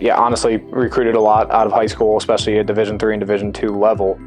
yeah, honestly recruited a lot out of high school, especially at Division III and Division II level.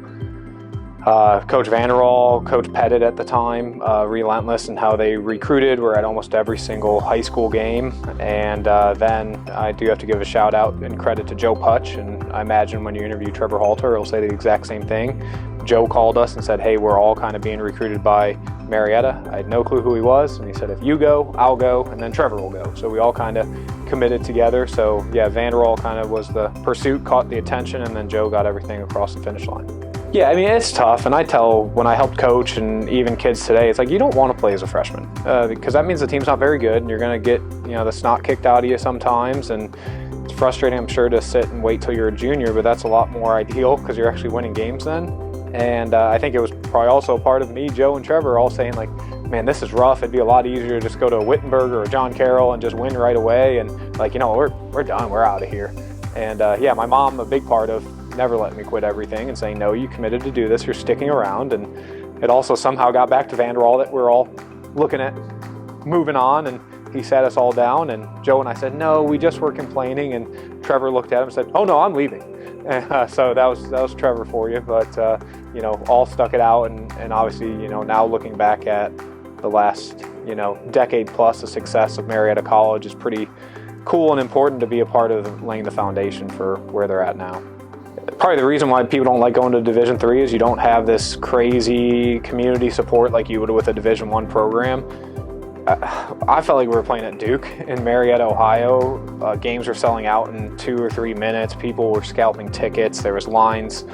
Coach Vanderall, Coach Pettit at the time, relentless in how they recruited. We're at almost every single high school game. And then I do have to give a shout out and credit to Joe Putch. And I imagine when you interview Trevor Halter, he'll say the exact same thing. Joe called us and said, hey, we're all kind of being recruited by Marietta. I had no clue who he was. And he said, if you go, I'll go, and then Trevor will go. So we all kind of committed together. So yeah, Vanderall kind of was the pursuit, caught the attention, and then Joe got everything across the finish line. Yeah, I mean, it's tough, and I tell when I help coach and even kids today, it's like you don't want to play as a freshman because that means the team's not very good, and you're going to get the snot kicked out of you sometimes, and it's frustrating, I'm sure, to sit and wait till you're a junior, but that's a lot more ideal because you're actually winning games then. And I think it was probably also a part of me, Joe, and Trevor all saying like, man, this is rough. It'd be a lot easier to just go to a Wittenberg or a John Carroll and just win right away, and like we're done, we're out of here. And yeah, my mom, a big part of never let me quit everything and saying, no, you committed to do this, you're sticking around. And it also somehow got back to Vanderall that we're all looking at moving on, and he sat us all down, and Joe and I said, no, we just were complaining, and Trevor looked at him and said, oh no, I'm leaving. So that was Trevor for you, but all stuck it out, and obviously, now looking back at the last, decade plus of success of Marietta College is pretty cool and important to be a part of laying the foundation for where they're at now. Probably the reason why people don't like going to Division III is you don't have this crazy community support like you would with a Division I program. I felt like we were playing at Duke in Marietta, Ohio. Games were selling out in 2 or 3 minutes. People were scalping tickets. There was lines,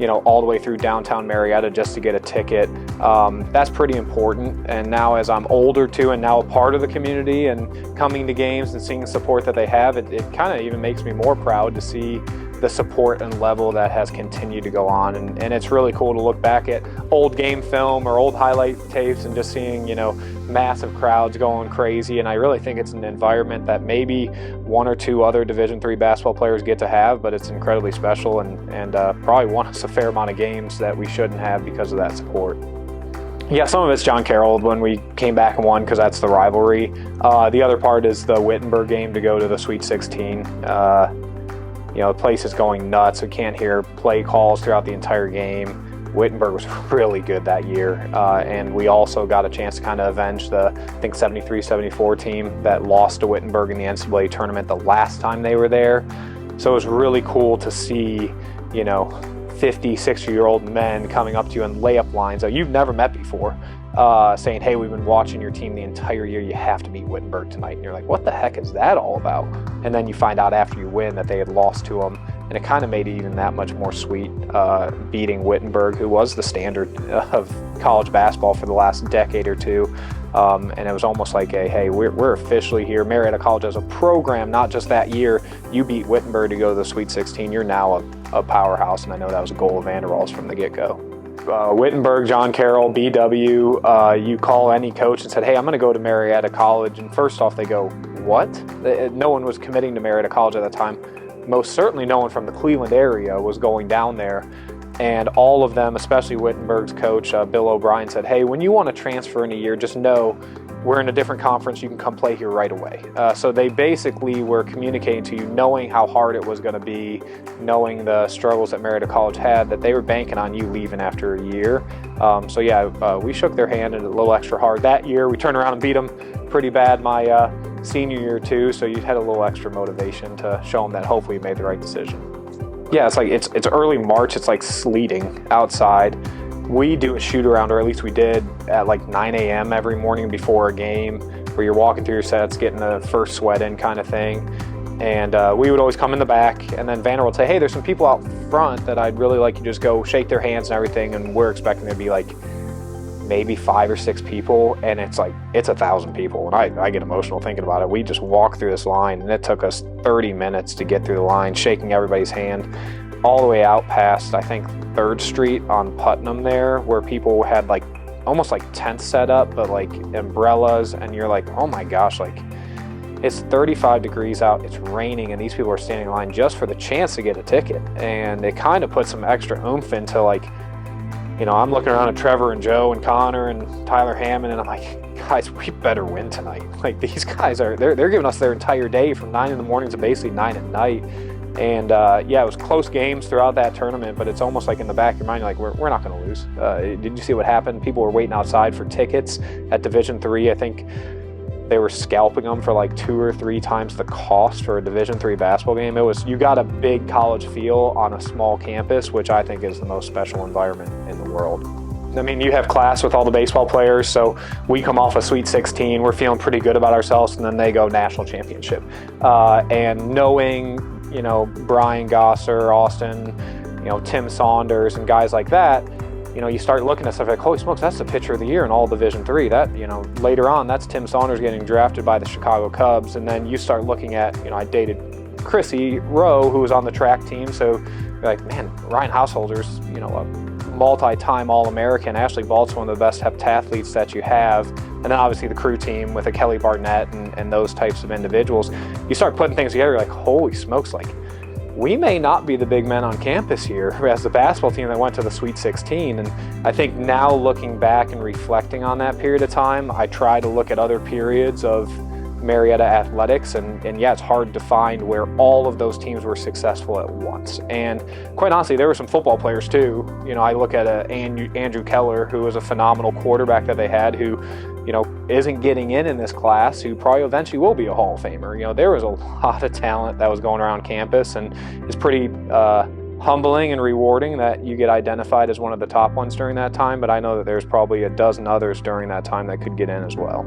all the way through downtown Marietta just to get a ticket. That's pretty important. And now as I'm older too, and now a part of the community and coming to games and seeing the support that they have, it kind of even makes me more proud to see the support and level that has continued to go on, and it's really cool to look back at old game film or old highlight tapes and just seeing massive crowds going crazy. And I really think it's an environment that maybe 1 or 2 other Division III basketball players get to have, but it's incredibly special and probably won us a fair amount of games that we shouldn't have because of that support. Yeah, some of it's John Carroll when we came back and won because that's the rivalry. The other part is the Wittenberg game to go to the Sweet 16. The place is going nuts. We can't hear play calls throughout the entire game. Wittenberg was really good that year, and we also got a chance to kind of avenge the, I think, 73-74 team that lost to Wittenberg in the NCAA tournament the last time they were there. So it was really cool to see, 50, 60-year-old men coming up to you in layup lines that you've never met before, saying, hey, we've been watching your team the entire year. You have to beat Wittenberg tonight. And you're like, what the heck is that all about? And then you find out after you win that they had lost to them. And it kind of made it even that much more sweet, beating Wittenberg, who was the standard of college basketball for the last decade or two. And it was almost like hey, we're officially here. Marietta College as a program, not just that year. You beat Wittenberg to go to the Sweet 16. You're now a powerhouse. And I know that was a goal of Vanderwall's from the get-go. Wittenberg, John Carroll, BW, you call any coach and said, hey, I'm going to go to Marietta College. And first off, they go, what? No one was committing to Marietta College at that time. Most certainly no one from the Cleveland area was going down there. And all of them, especially Wittenberg's coach, Bill O'Brien, said, hey, when you want to transfer in a year, just know we're in a different conference. You can come play here right away. So they basically were communicating to you, knowing how hard it was going to be, knowing the struggles that Marietta College had, that they were banking on you leaving after a year. So yeah, we shook their hand and a little extra hard that year. We turned around and beat them pretty bad my senior year too. So you had a little extra motivation to show them that hopefully you made the right decision. Yeah, it's early March. It's like sleeting outside. We do a shoot around, or at least we did, at like 9 a.m. every morning before a game, where you're walking through your sets, getting the first sweat in kind of thing. And we would always come in the back, and then Vanderbilt would say, hey, there's some people out front that I'd really like you to just go shake their hands and everything. And we're expecting there to be like maybe 5 or 6 people, and it's 1,000 people. And I get emotional thinking about it. We just walked through this line, and it took us 30 minutes to get through the line, shaking everybody's hand, all the way out past, I think, 3rd Street on Putnam there, where people had like almost like tents set up, but like umbrellas, and you're like, oh my gosh, like it's 35 degrees out, it's raining, and these people are standing in line just for the chance to get a ticket. And it kind of puts some extra oomph into, like, I'm looking around at Trevor and Joe and Connor and Tyler Hammond, and I'm like, guys, we better win tonight. Like, these guys they're giving us their entire day from 9 in the morning to basically 9 at night. And yeah, it was close games throughout that tournament, but it's almost like in the back of your mind, you're like, we're not going to lose. Did you see what happened? People were waiting outside for tickets at Division III. I think they were scalping them for like 2 or 3 times the cost for a Division III basketball game. You got a big college feel on a small campus, which I think is the most special environment in the world. I mean, you have class with all the baseball players, so we come off a Sweet 16, we're feeling pretty good about ourselves, and then they go national championship. And knowing, you know, Brian Gosser, Austin, you know, Tim Saunders, and guys like that, you know, you start looking at stuff like, holy smokes, that's the pitcher of the year in all Division III. That, you know, later on, that's Tim Saunders getting drafted by the Chicago Cubs. And then you start looking at, you know, I dated Chrissy Rowe, who was on the track team, so you're like, man, Ryan Householder's, you know, a multi-time All-American. Ashley Balt's one of the best heptathletes that you have. And then obviously the crew team with a Kelly Barnett and those types of individuals. You start putting things together, you're like, holy smokes, like, we may not be the big men on campus here as the basketball team that went to the Sweet 16. And I think now looking back and reflecting on that period of time, I try to look at other periods of Marietta athletics, and yeah, it's hard to find where all of those teams were successful at once. And quite honestly, there were some football players too. You know, I look at Andrew Keller, who was a phenomenal quarterback that they had, who, you know, isn't getting in this class, who probably eventually will be a Hall of Famer. You know, there was a lot of talent that was going around campus, and it's pretty humbling and rewarding that you get identified as one of the top ones during that time, but I know that there's probably a dozen others during that time that could get in as well.